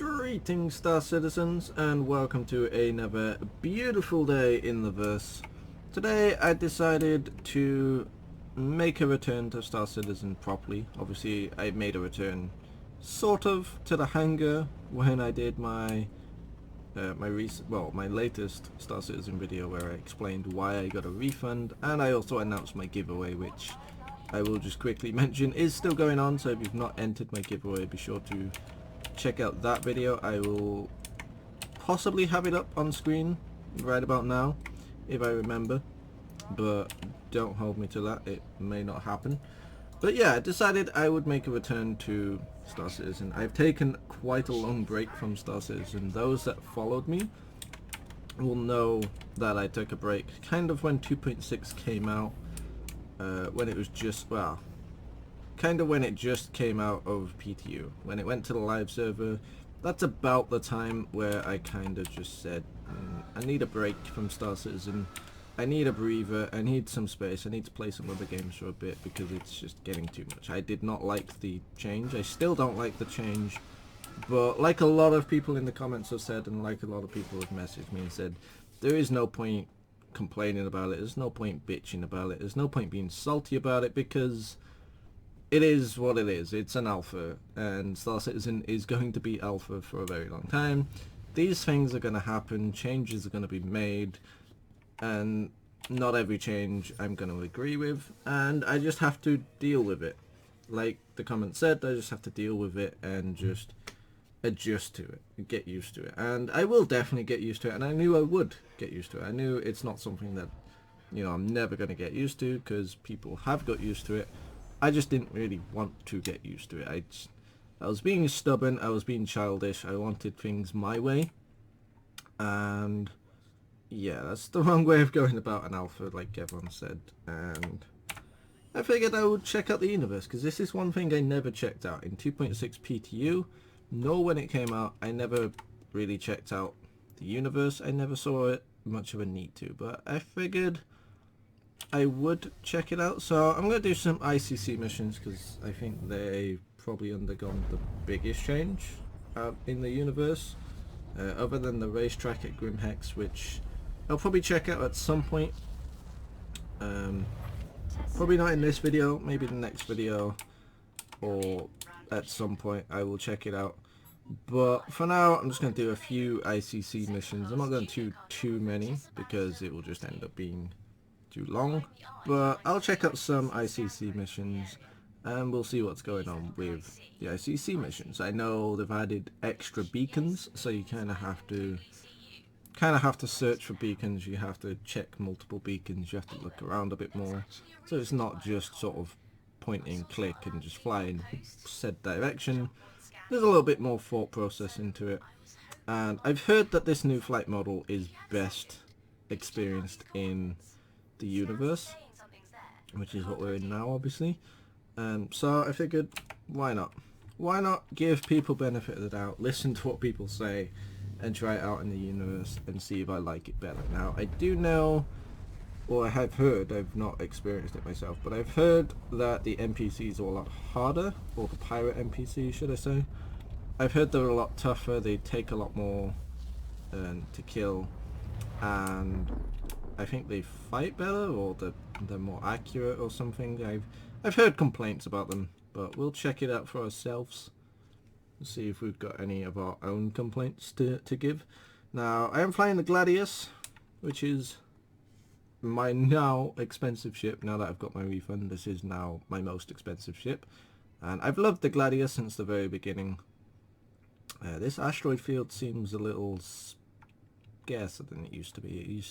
Greetings, Star Citizens, and welcome to another beautiful day in the verse. Today I decided to make a return to Star Citizen properly. Obviously I made a return sort of to the hangar when I did my my latest Star Citizen video where I explained why I got a refund, and I also announced my giveaway, which I will just quickly mention is still going on. So if you've not entered my giveaway, be sure to check out that video. I will possibly have it up on screen right about now if I remember, but don't hold me to that, it may not happen. But yeah, I decided I would make a return to Star Citizen. I've taken quite a long break from Star Citizen. Those that followed me will know that I took a break kind of when 2.6 came out, when it was just, well, kind of when it just came out of PTU. When it went to the live server, that's about the time where I kind of just said, I need a break from Star Citizen. I need a breather, I need some space, I need to play some other games for a bit because it's just getting too much. I did not like the change, I still don't like the change, but like a lot of people in the comments have said, and like a lot of people have messaged me and said, there is no point complaining about it, there's no point bitching about it, there's no point being salty about it, because it is what it is. It's an alpha, and Star Citizen is going to be alpha for a very long time. These things are going to happen, changes are going to be made, and not every change I'm going to agree with, and I just have to deal with it. Like the comment said, I just have to deal with it and just adjust to it and get used to it. And I will definitely get used to it, and I knew I would get used to it. I knew it's not something that, you know, I'm never going to get used to, because people have got used to it. I just didn't really want to get used to it. I was being stubborn, I was being childish, I wanted things my way, and yeah, that's the wrong way of going about an alpha, like everyone said. And I figured I would check out the universe, because this is one thing I never checked out. In 2.6 PTU, nor when it came out, I never really checked out the universe. I never saw it much of a need to, but I figured I would check it out. So I'm going to do some ICC missions, because I think they've probably undergone the biggest change in the universe, other than the racetrack at Grimhex, which I'll probably check out at some point. Probably not in this video, maybe the next video, or at some point I will check it out. But for now, I'm just going to do a few ICC missions. I'm not going to do too many, because it will just end up being too long, but I'll check out some ICC missions and we'll see what's going on with the ICC missions. I know they've added extra beacons, so you kind of have to search for beacons. You have to check multiple beacons, you have to look around a bit more, so it's not just sort of point and click and just fly in said direction. There's a little bit more thought process into it, and I've heard that this new flight model is best experienced in the universe, which is what we're in now, obviously. So I figured, why not give people benefit of the doubt, listen to what people say, and try it out in the universe and see if I like it better. Now I do know, or I have heard, I've not experienced it myself, but I've heard that the NPCs are a lot harder, or the pirate NPCs should I say. I've heard they're a lot tougher, they take a lot more to kill, and I think they fight better, or they're more accurate or something. I've heard complaints about them, but we'll check it out for ourselves and see if we've got any of our own complaints to give. Now, I am flying the Gladius, which is my now expensive ship. Now that I've got my refund, this is now my most expensive ship, and I've loved the Gladius since the very beginning. This asteroid field seems a little scarcer than it used to be.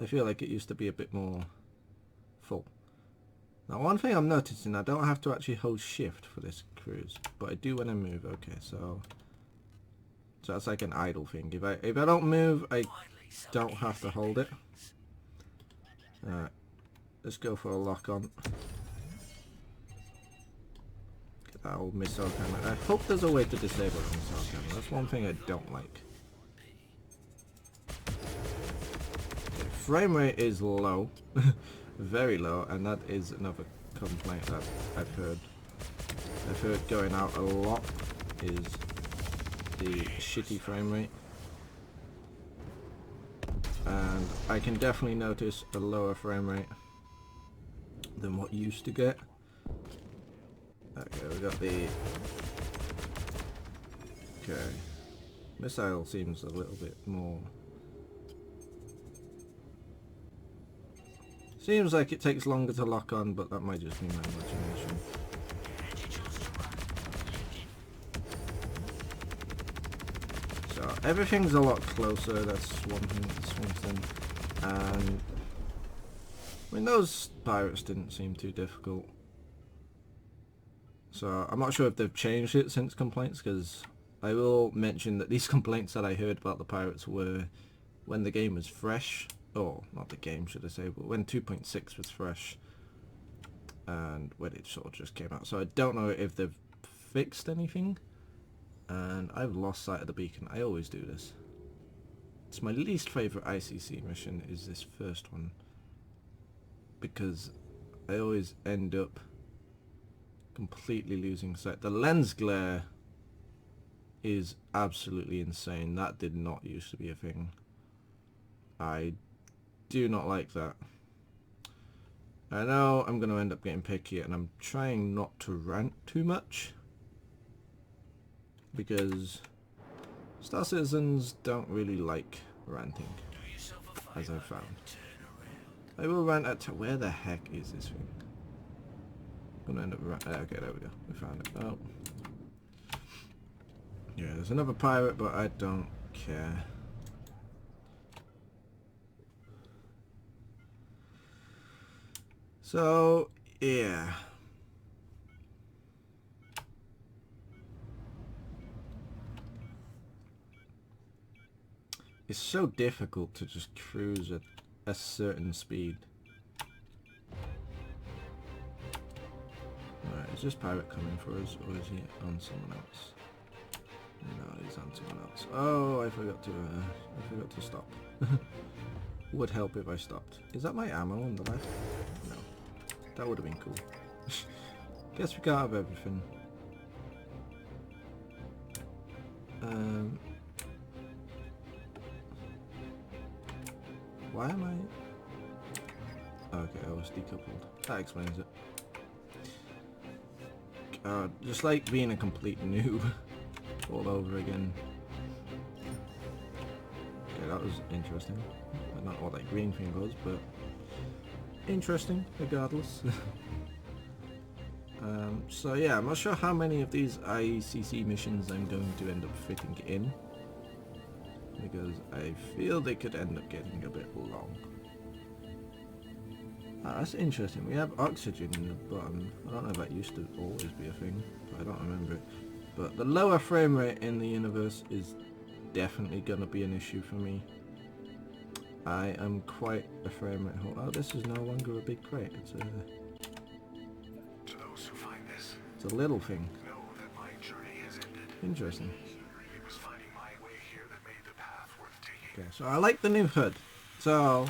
I feel like it used to be a bit more full. Now one thing I'm noticing, I don't have to actually hold shift for this cruise, but I do when I move. Okay, so that's like an idle thing. If I don't move, I don't have to hold it. Alright, let's go for a lock on. Get that old missile camera. I hope there's a way to disable the missile camera. That's one thing I don't like. Frame rate is low, very low, and that is another complaint that I've heard. I've heard going out a lot is the shitty frame rate. And I can definitely notice a lower frame rate than what you used to get. Okay, we got the... Okay. Missile seems a little bit more... Seems like it takes longer to lock on, but that might just be my imagination. So everything's a lot closer, that's one thing. And I mean, those pirates didn't seem too difficult. So I'm not sure if they've changed it since complaints, because I will mention that these complaints that I heard about the pirates were when the game was fresh. Oh, not the game, should I say, but when 2.6 was fresh, and when it sort of just came out. So I don't know if they've fixed anything, and I've lost sight of the beacon. I always do this. It's my least favourite ICC mission, is this first one, because I always end up completely losing sight. The lens glare is absolutely insane. That did not used to be a thing. I do not like that. I know I'm going to end up getting picky, and I'm trying not to rant too much, because Star Citizens don't really like ranting, as I've found. I will rant at where the heck is this thing? I'm going to end up okay, there we go. We found it. Oh. Yeah, there's another pirate, but I don't care. So, yeah. It's so difficult to just cruise at a certain speed. Alright, is this pirate coming for us, or is he on someone else? No, he's on someone else. Oh, I forgot to stop. Would help if I stopped. Is that my ammo on the left? No. That would have been cool. Guess we can't have everything. Why am I... Okay, I was decoupled. That explains it. God, just like being a complete noob all over again. Okay, that was interesting. I don't know what that green thing was, but interesting regardless. So yeah, I'm not sure how many of these ICC missions I'm going to end up fitting in, because I feel they could end up getting a bit long. Ah, that's interesting. We have oxygen in the bottom. I don't know if that used to always be a thing, but I don't remember it. But the lower frame rate in the universe is definitely going to be an issue for me. I am quite a frame rate hole. Oh, this is no longer a big crate. It's a... To those who find this, it's a little thing. know that my journey has ended. Interesting. It was finding my way here that made the path worth taking. Okay, so I like the new HUD. So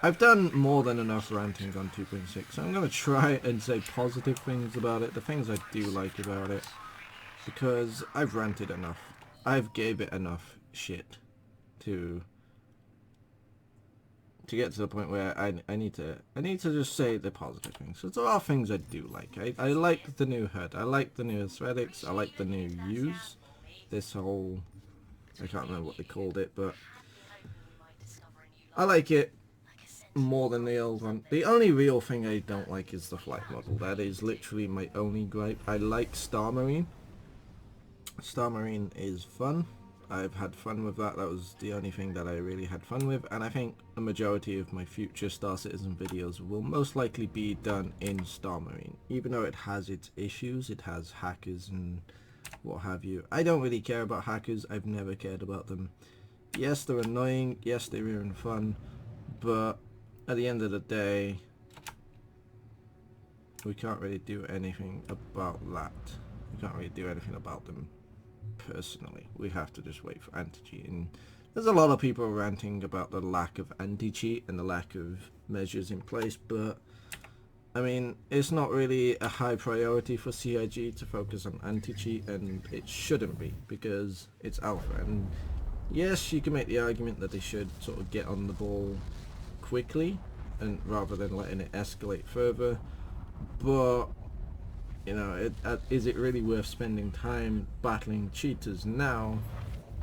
I've done more than enough ranting on 2.6. So I'm going to try and say positive things about it, the things I do like about it, because I've ranted enough. I've gave it enough shit to get to the point where I need to just say the positive things. So there are things I do like. I like the new HUD. I like the new aesthetics. I like the new use. This whole, I can't remember what they called it, but I like it more than the old one. The only real thing I don't like is the flight model. That is literally my only gripe. I like Star Marine. Star Marine is fun. I've had fun with that. That was the only thing that I really had fun with, and I think the majority of my future Star Citizen videos will most likely be done in Star Marine. Even though it has its issues, it has hackers and what have you. I don't really care about hackers. I've never cared about them. Yes, they're annoying. Yes, they ruin fun, but at the end of the day, we can't really do anything about that. We can't really do anything about them personally. We have to just wait for anti-cheat, and there's a lot of people ranting about the lack of anti-cheat and the lack of measures in place, but I mean, it's not really a high priority for CIG to focus on anti-cheat, and it shouldn't be, because it's alpha. And yes, you can make the argument that they should sort of get on the ball quickly, and rather than letting it escalate further. But, you know, is it really worth spending time battling cheaters now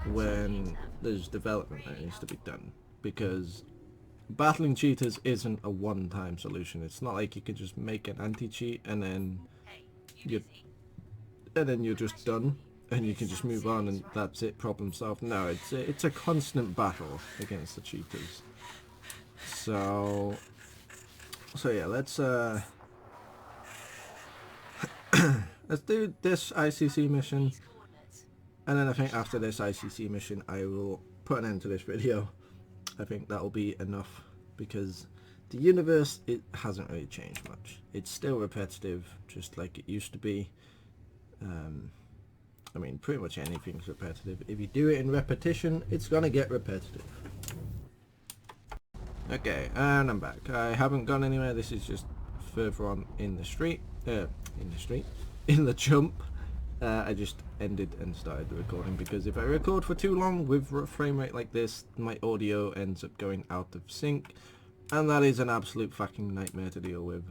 when there's development that needs to be done? Because battling cheaters isn't a one-time solution. It's not like you could just make an anti-cheat and then you're just done and you can just move on and that's it, problem solved. No, it's a constant battle against the cheaters. So yeah, let's let's do this ICC mission, and then I think after this ICC mission I will put an end to this video. I think that'll be enough, because the universe, it hasn't really changed much. It's still repetitive, just like it used to be. I mean, pretty much anything's repetitive. If you do it in repetition, it's gonna get repetitive. Okay, and I'm back. I haven't gone anywhere. This is just further on in the street. In the jump. I just ended and started the recording, because if I record for too long with a frame rate like this, my audio ends up going out of sync, and that is an absolute fucking nightmare to deal with.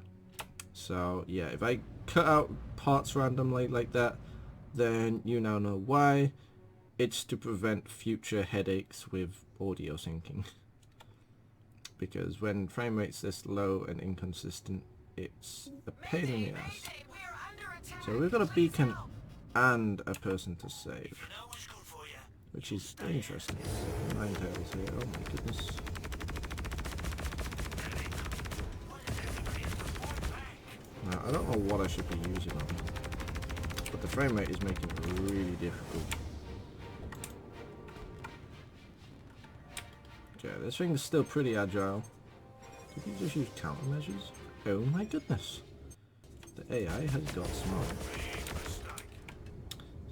So yeah, if I cut out parts randomly like that, then you now know why. It's to prevent future headaches with audio syncing. Because when frame rate's this low and inconsistent, it's a pain in the ass. So we've got a beacon and a person to save, which is interesting. 9 tails here, oh my goodness. Now, I don't know what I should be using on, but the frame rate is making it really difficult. Okay, this thing is still pretty agile. Did you just use countermeasures? Oh my goodness. The AI has got smart.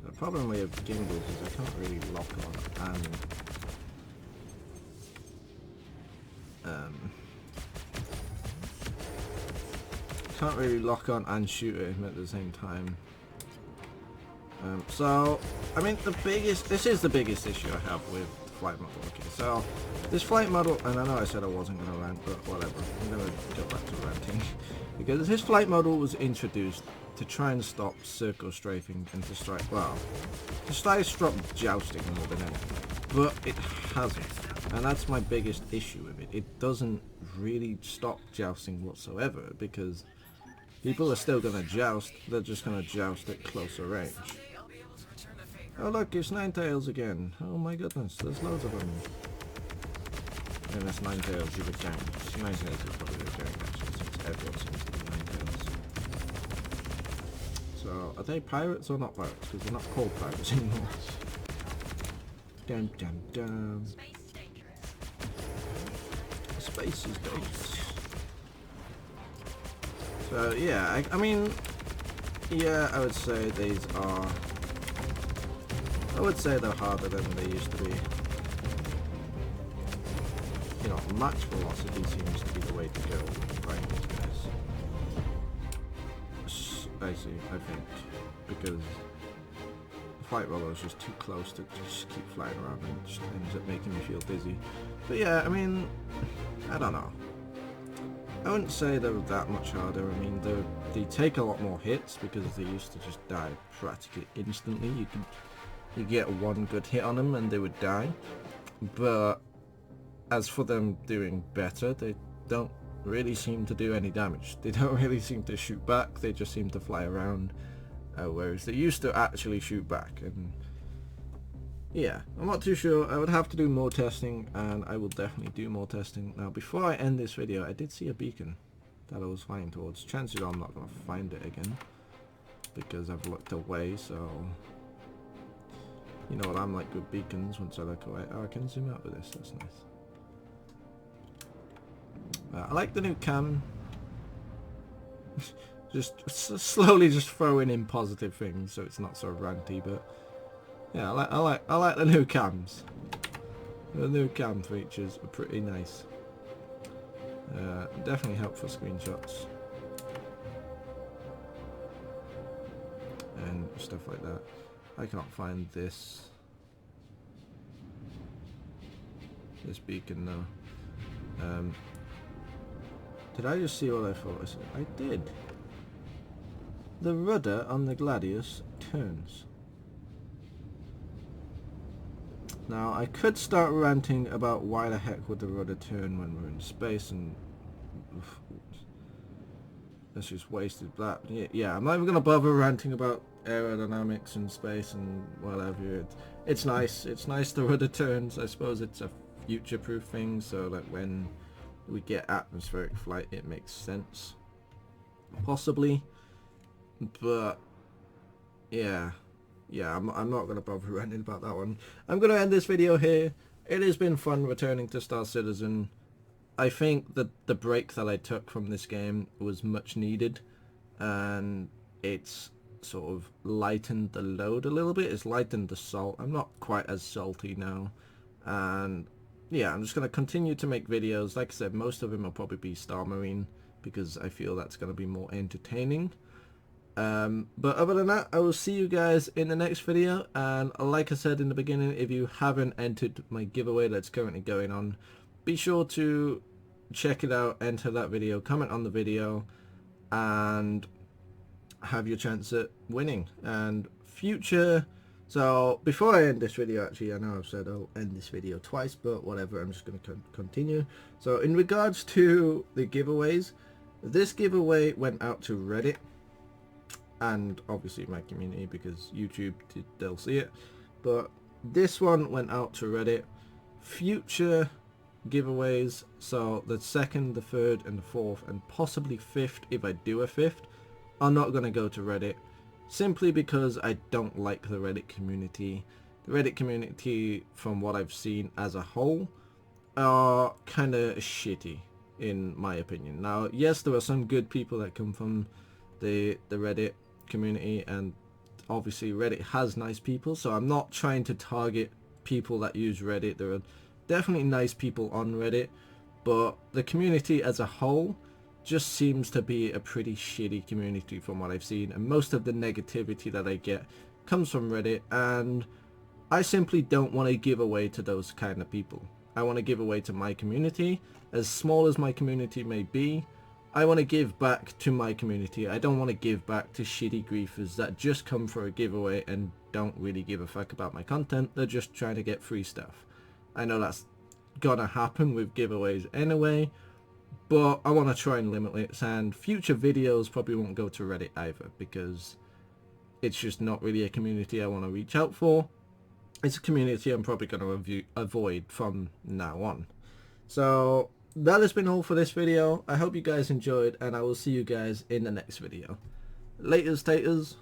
So the problem with gimbals is I can't really lock on and shoot at him at the same time. So I mean, this is the biggest issue I have with flight model. Okay, so this flight model, and I know I said I wasn't going to rant, but whatever, I'm going to go back to ranting. Because this flight model was introduced to try and stop circle strafing and to stop jousting more than anything. But it hasn't, and that's my biggest issue with it. It doesn't really stop jousting whatsoever, because people are still going to joust, they're just going to joust at closer range. Oh look, it's 9 tails again. Oh my goodness, there's loads of them. And that's 9 tails, you're a gang. 9 tails is probably a gang actually, since everyone seems to be 9 tails. So, are they pirates or not pirates? Because they're not called pirates anymore. Dum dum dum. Space is dangerous. So yeah, I mean, yeah, I would say these are... I would say they're harder than they used to be. You know, max velocity seems to be the way to go fighting these guys. I see, I think. Because the flight roller is just too close to just keep flying around, and it just ends up making me feel dizzy. But yeah, I mean, I don't know. I wouldn't say they're that much harder. I mean, they take a lot more hits, because they used to just die practically instantly. You get one good hit on them and they would die. But as for them doing better, they don't really seem to do any damage. They don't really seem to shoot back, they just seem to fly around. Whereas they used to actually shoot back. And yeah, I'm not too sure. I would have to do more testing, and I will definitely do more testing. Now, before I end this video, I did see a beacon that I was flying towards. Chances are I'm not going to find it again, because I've looked away, so... You know what I'm like with beacons, once I look away. Oh, I can zoom out with this, that's nice. I like the new cam. Just slowly just throwing in positive things, so it's not so ranty, but... Yeah, I like the new cams. The new cam features are pretty nice. Definitely help for screenshots. stuff like that. I can't find this beacon though. Did I just see what I thought I said? I did. The rudder on the Gladius turns. Now I could start ranting about why the heck would the rudder turn when we're in space, and that's just wasted that. Yeah, I'm not even gonna bother ranting about aerodynamics in space and whatever. It's nice. It's nice the rudder turns. I suppose it's a future-proof thing, so that when we get atmospheric flight, it makes sense. Possibly, but yeah, I'm not gonna bother ranting about that one. I'm gonna end this video here. It has been fun returning to Star Citizen. I think that the break that I took from this game was much needed, and it's sort of lightened the load a little bit. It's lightened the salt. I'm not quite as salty now, and yeah, I'm just going to continue to make videos. Like I said, most of them will probably be Star Marine, because I feel that's going to be more entertaining. But other than that, I will see you guys in the next video, and like I said in the beginning, if you haven't entered my giveaway that's currently going on, be sure to check it out, enter that video, comment on the video, and have your chance at winning. And future, so before I end this video, actually, I know I've said I'll end this video twice, but whatever, I'm just going to continue. So in regards to the giveaways, this giveaway went out to Reddit, and obviously my community, because YouTube, they'll see it, but this one went out to Reddit. Future giveaways, so the 2nd, the 3rd and the 4th, and possibly 5th if I do a 5th, are not going to go to Reddit, simply because I don't like the Reddit community. The Reddit community, from what I've seen as a whole, are kind of shitty in my opinion. Now yes, there are some good people that come from the Reddit community, and obviously Reddit has nice people, so I'm not trying to target people that use Reddit. There are definitely nice people on Reddit, but the community as a whole just seems to be a pretty shitty community from what I've seen, and most of the negativity that I get comes from Reddit, and I simply don't want to give away to those kind of people. I want to give away to my community. As small as my community may be, I want to give back to my community. I don't want to give back to shitty griefers that just come for a giveaway and don't really give a fuck about my content. They're just trying to get free stuff. I know that's gonna happen with giveaways anyway, but I want to try and limit it, and future videos probably won't go to Reddit either, because it's just not really a community I want to reach out for. It's a community I'm probably going to avoid from now on. So that has been all for this video. I hope you guys enjoyed, and I will see you guys in the next video. Laters taters.